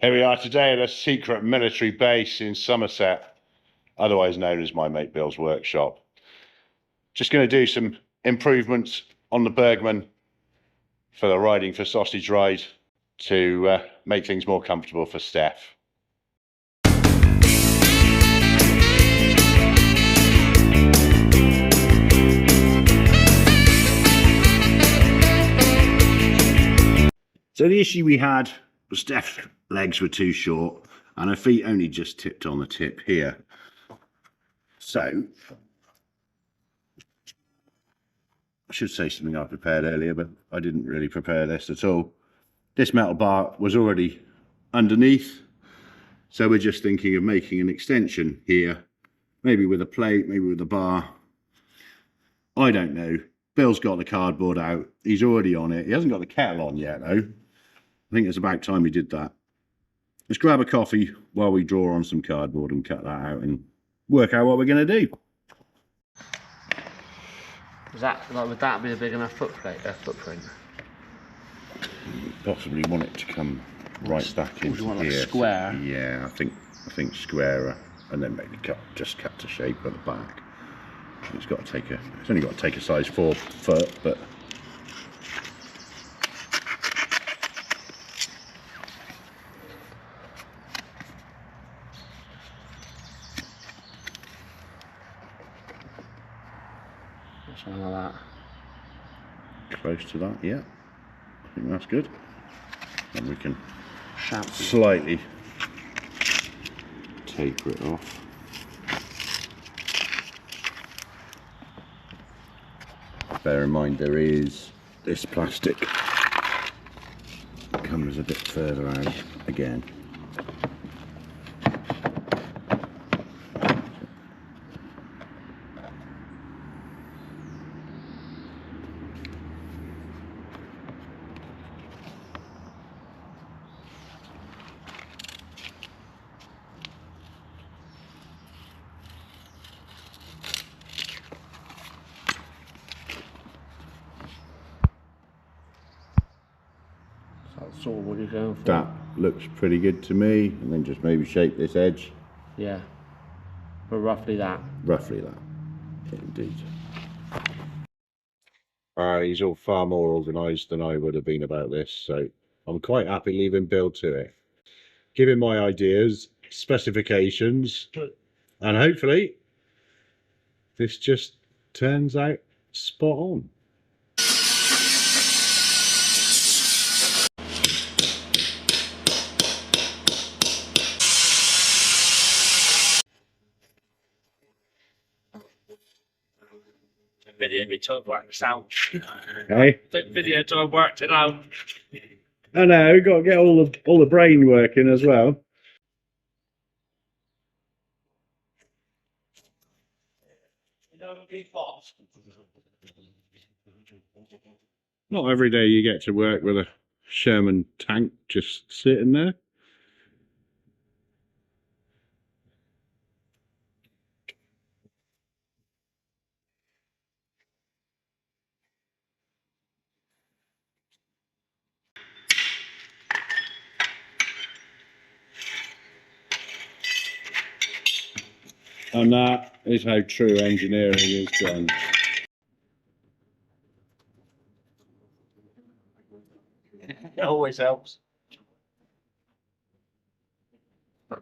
Here we are today at a secret military base in Somerset, otherwise known as my mate Bill's workshop. Just going to do some improvements on the Burgman for the riding for sausage ride to make things more comfortable for Steph. So the issue we had was Steph's legs were too short and her feet only just tipped on the tip here. So, I should say something I prepared earlier, but I didn't really prepare this at all. This metal bar was already underneath, so we're just thinking of making an extension here, maybe with a plate, maybe with a bar. I don't know. Bill's got the cardboard out. He's already on it. He hasn't got the kettle on yet, though. I think it's about time we did that. Let's grab a coffee while we draw on some cardboard and cut that out and work out what we're going to do. Is that, like, would that be a big enough footprint? Possibly want it to come right back into want here. Like square? Yeah, I think squarer, and then maybe just cut to shape at the back. It's only got to take a size 4 foot, but something like that. Close to that, yeah. I think that's good. And we can slightly taper it off. Bear in mind there is this plastic that comes a bit further out again. That's sort of what you're going for. That looks pretty good to me, and then just maybe shape this edge. Yeah, but roughly that. Roughly that, indeed. He's all far more organised than I would have been about this, so I'm quite happy leaving Bill to it. Give him my ideas, specifications, and hopefully this just turns out spot on. Video to work this out. Okay. Video to have worked it out. I know, we've got to get all the brain working as well. Not every day you get to work with a Sherman tank just sitting there. And that is how true engineering is done. It always helps. Oh,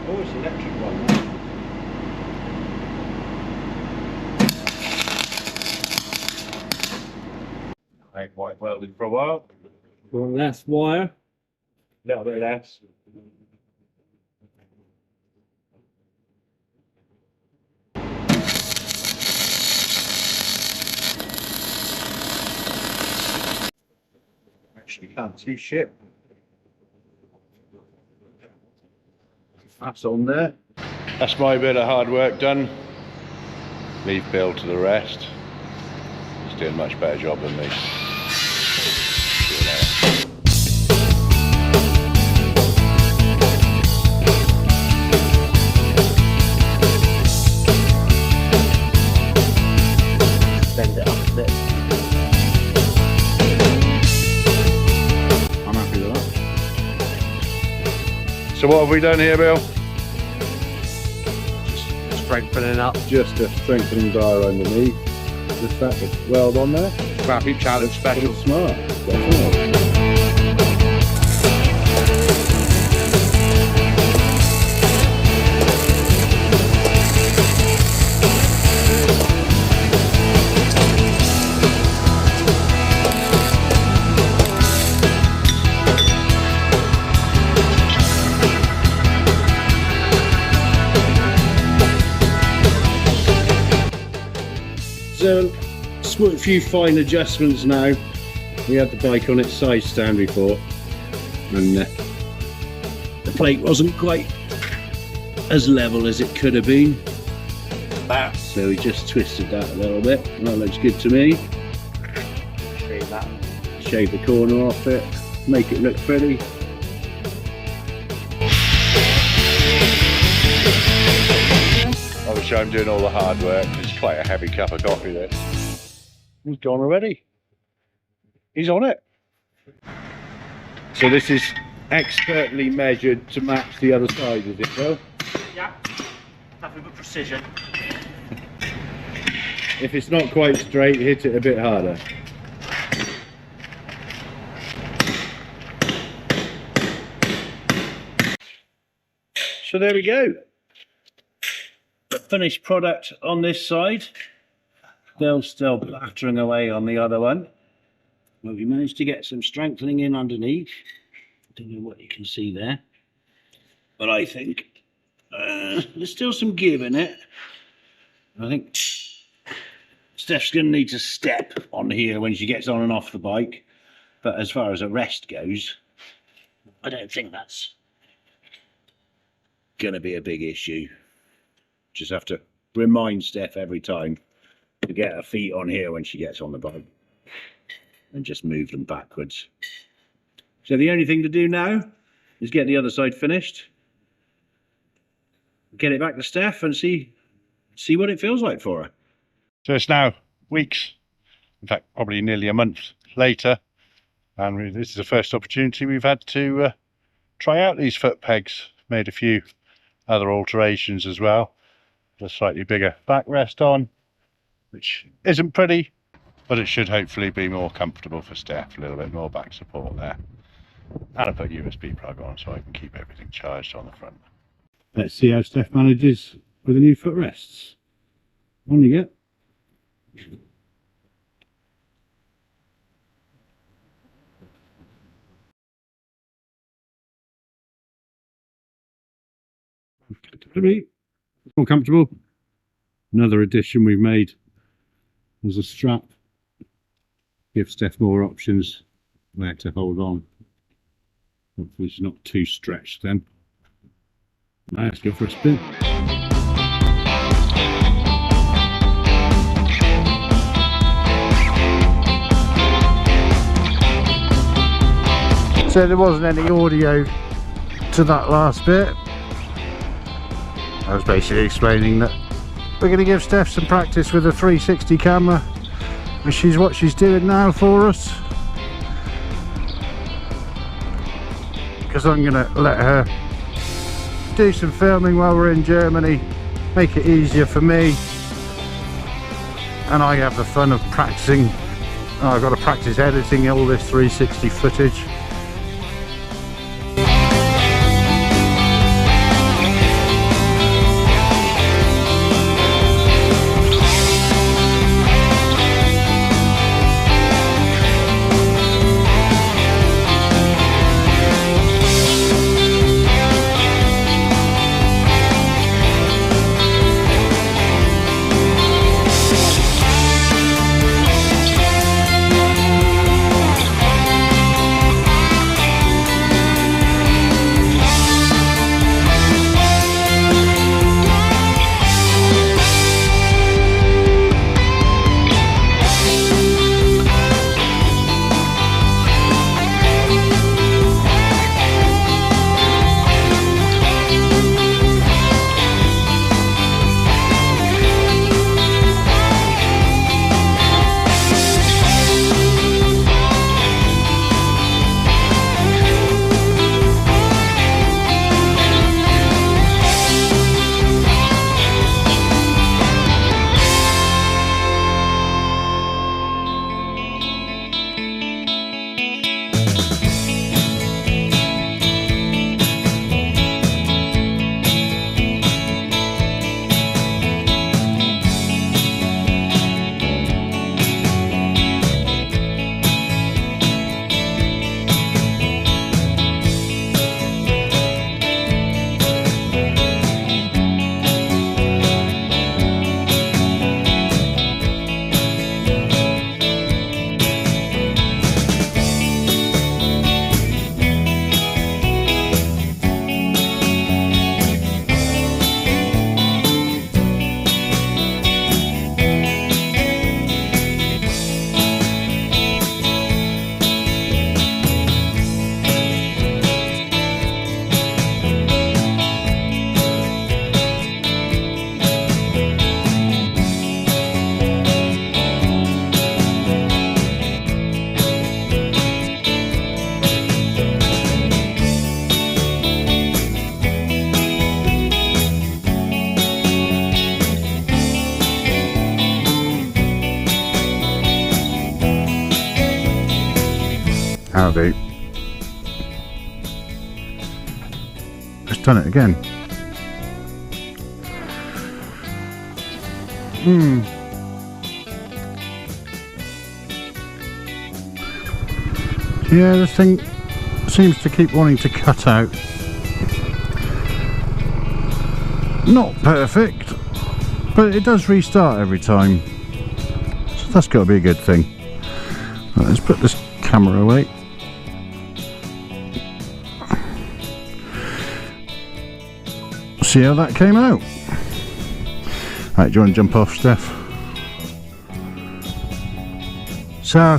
it's an electric one. I ain't quite welded for a while. Want less wire? A little bit less. Actually can't see shit. That's on there. That's my bit of hard work done. Leave Bill to the rest. He's doing a much better job than me. See you later. Bend it up a bit. So what have we done here, Bill? Strengthening up. Just a strengthening bar underneath. Just that with weld on there. Graphic challenge special. Smart. Definitely. So, a few fine adjustments now. We had the bike on its side stand before, and the plate wasn't quite as level as it could have been. So we just twisted that a little bit. That looks good to me. Shave that. Shave the corner off it, make it look pretty. Obviously I'm doing all the hard work. It's quite a heavy cup of coffee there. He's gone already. He's on it. So this is expertly measured to match the other side, is it, Phil? Yeah. Nothing but precision. If it's not quite straight, hit it a bit harder. So there we go. The finished product on this side. They're still battering away on the other one. Well, we managed to get some strengthening in underneath. Don't know what you can see there, but I think there's still some give in it. I think Steph's going to need to step on here when she gets on and off the bike, but as far as a rest goes, I don't think that's going to be a big issue. Just have to remind Steph every time to get her feet on here when she gets on the bike and just move them backwards. So the only thing to do now is get the other side finished, get it back to Steph and see what it feels like for her. So it's now weeks, in fact probably nearly a month later, and this is the first opportunity we've had to try out these foot pegs. Made a few other alterations as well. A slightly bigger backrest on, which isn't pretty, but it should hopefully be more comfortable for Steph, a little bit more back support there. And I put USB plug on so I can keep everything charged on the front. Let's see how Steph manages with the new footrests. On you get. More comfortable. Another addition we've made was a strap. Give Steph more options where to hold on. Hopefully she's not too stretched then. Now let's go for a spin. So there wasn't any audio to that last bit. I was basically explaining that we're going to give Steph some practice with a 360 camera, which is what she's doing now for us. Because I'm going to let her do some filming while we're in Germany, make it easier for me, and I have the fun of practicing. I've got to practice editing all this 360 footage. I'll do. Just done it again. Yeah, this thing seems to keep wanting to cut out. Not perfect, but it does restart every time, so that's got to be a good thing. Right, let's put this camera away. See how that came out. Right, do you want to jump off, Steph? So,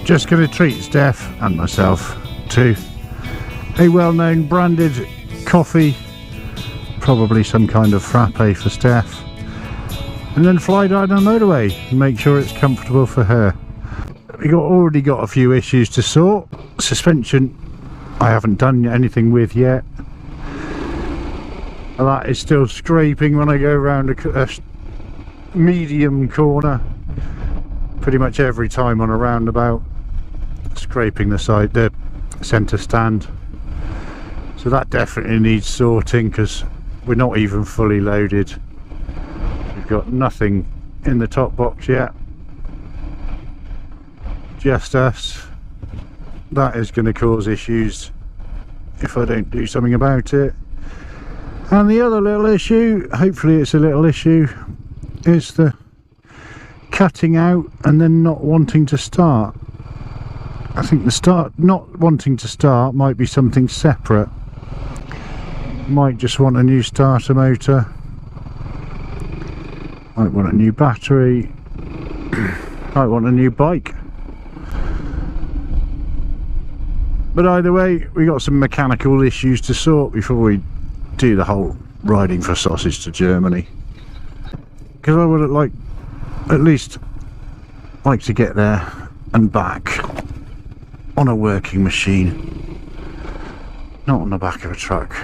just going to treat Steph and myself to a well-known branded coffee, probably some kind of frappe for Steph, and then fly down the motorway and make sure it's comfortable for her. We already got a few issues to sort. Suspension I haven't done anything with yet. That is still scraping when I go around a medium corner. Pretty much every time on a roundabout, scraping the side, the centre stand. So that definitely needs sorting because we're not even fully loaded. We've got nothing in the top box yet. Just us. That is going to cause issues if I don't do something about it. And the other little issue, hopefully it's a little issue, is the cutting out and then not wanting to start. I think the not wanting to start might be something separate. Might just want a new starter motor, might want a new battery, might want a new bike. But either way, we got some mechanical issues to sort before we do the whole riding for sausage to Germany, because I would like at least like to get there and back on a working machine, not on the back of a truck.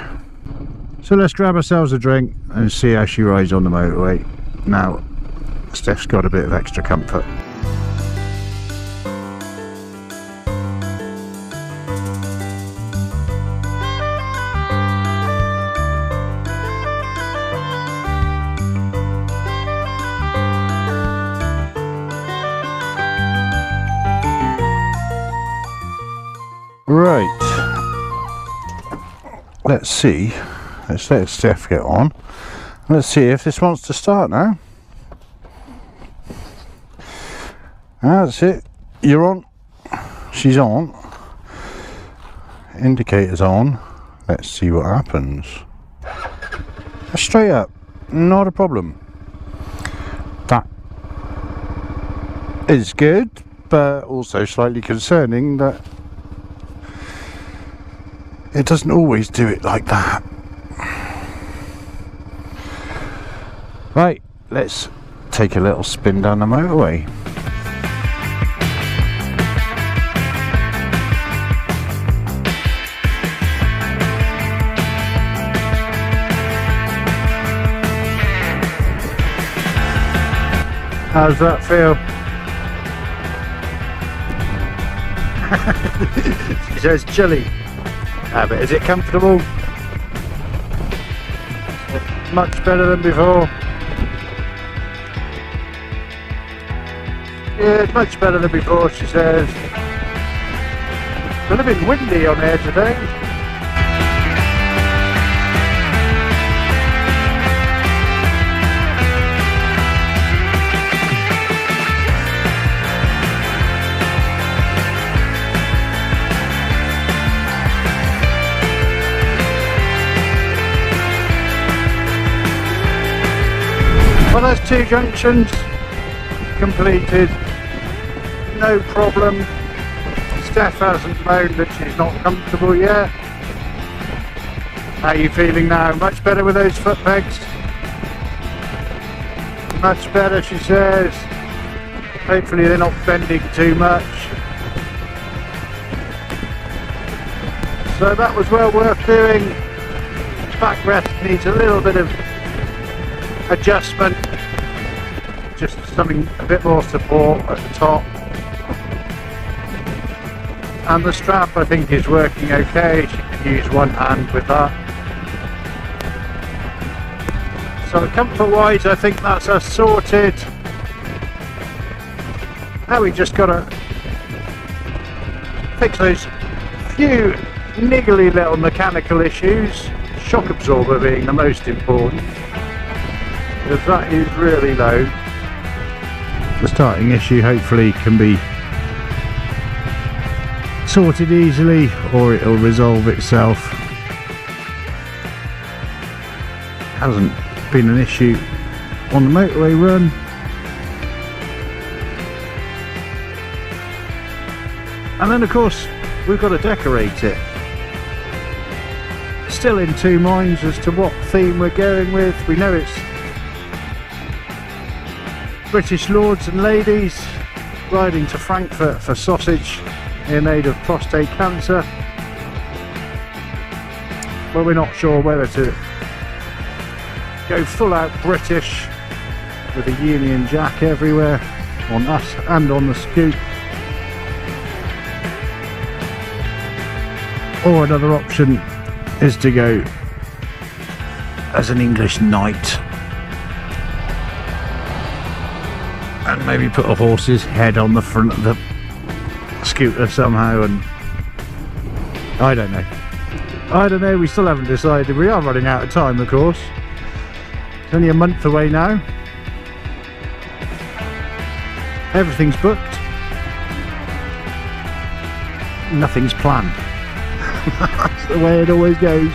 So let's grab ourselves a drink and see how she rides on the motorway. Now Steph's got a bit of extra comfort. Right, let's see, let's let Steph get on. Let's see if this wants to start now. That's it, you're on, she's on, indicator's on. Let's see what happens. Straight up, not a problem. That is good, but also slightly concerning that it doesn't always do it like that. Right, let's take a little spin down the motorway. How's that feel? She says chilly. But is it comfortable? Much better than before. Yeah, it's much better than before, she says. It's a little bit windy on here today. Well, there's 2 junctions completed, no problem. Steph hasn't moaned that she's not comfortable yet. How are you feeling now? Much better with those foot pegs? Much better, she says. Hopefully they're not bending too much. So that was well worth doing. Backrest needs a little bit of adjustment, just something a bit more support at the top. And the strap I think is working okay, she can use one hand with that. So comfort wise I think that's us sorted. Now we just gotta fix those few niggly little mechanical issues, shock absorber being the most important, because that is really low. The starting issue hopefully can be sorted easily, or it'll resolve itself. Hasn't been an issue on the motorway run. And then of course we've got to decorate it. Still in two minds as to what theme we're going with. We know it's British lords and ladies riding to Frankfurt for sausage in aid of prostate cancer, but we're not sure whether to go full out British with a Union Jack everywhere on us and on the scoop, or another option is to go as an English knight and maybe put a horse's head on the front of the scooter somehow, and I don't know, we still haven't decided. We are running out of time of course, it's only a month away now, everything's booked, nothing's planned. That's the way it always goes.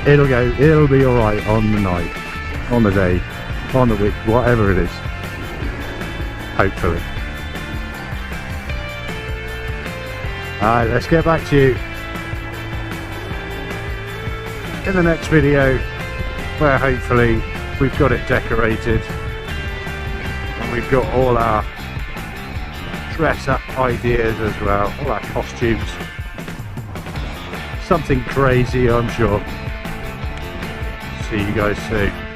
It'll be alright on the night, on the day, on the week, whatever it is, hopefully. Alright, let's get back to you in the next video, where hopefully we've got it decorated and we've got all our dress up ideas as well, all our costumes. Something crazy, I'm sure. See you guys soon.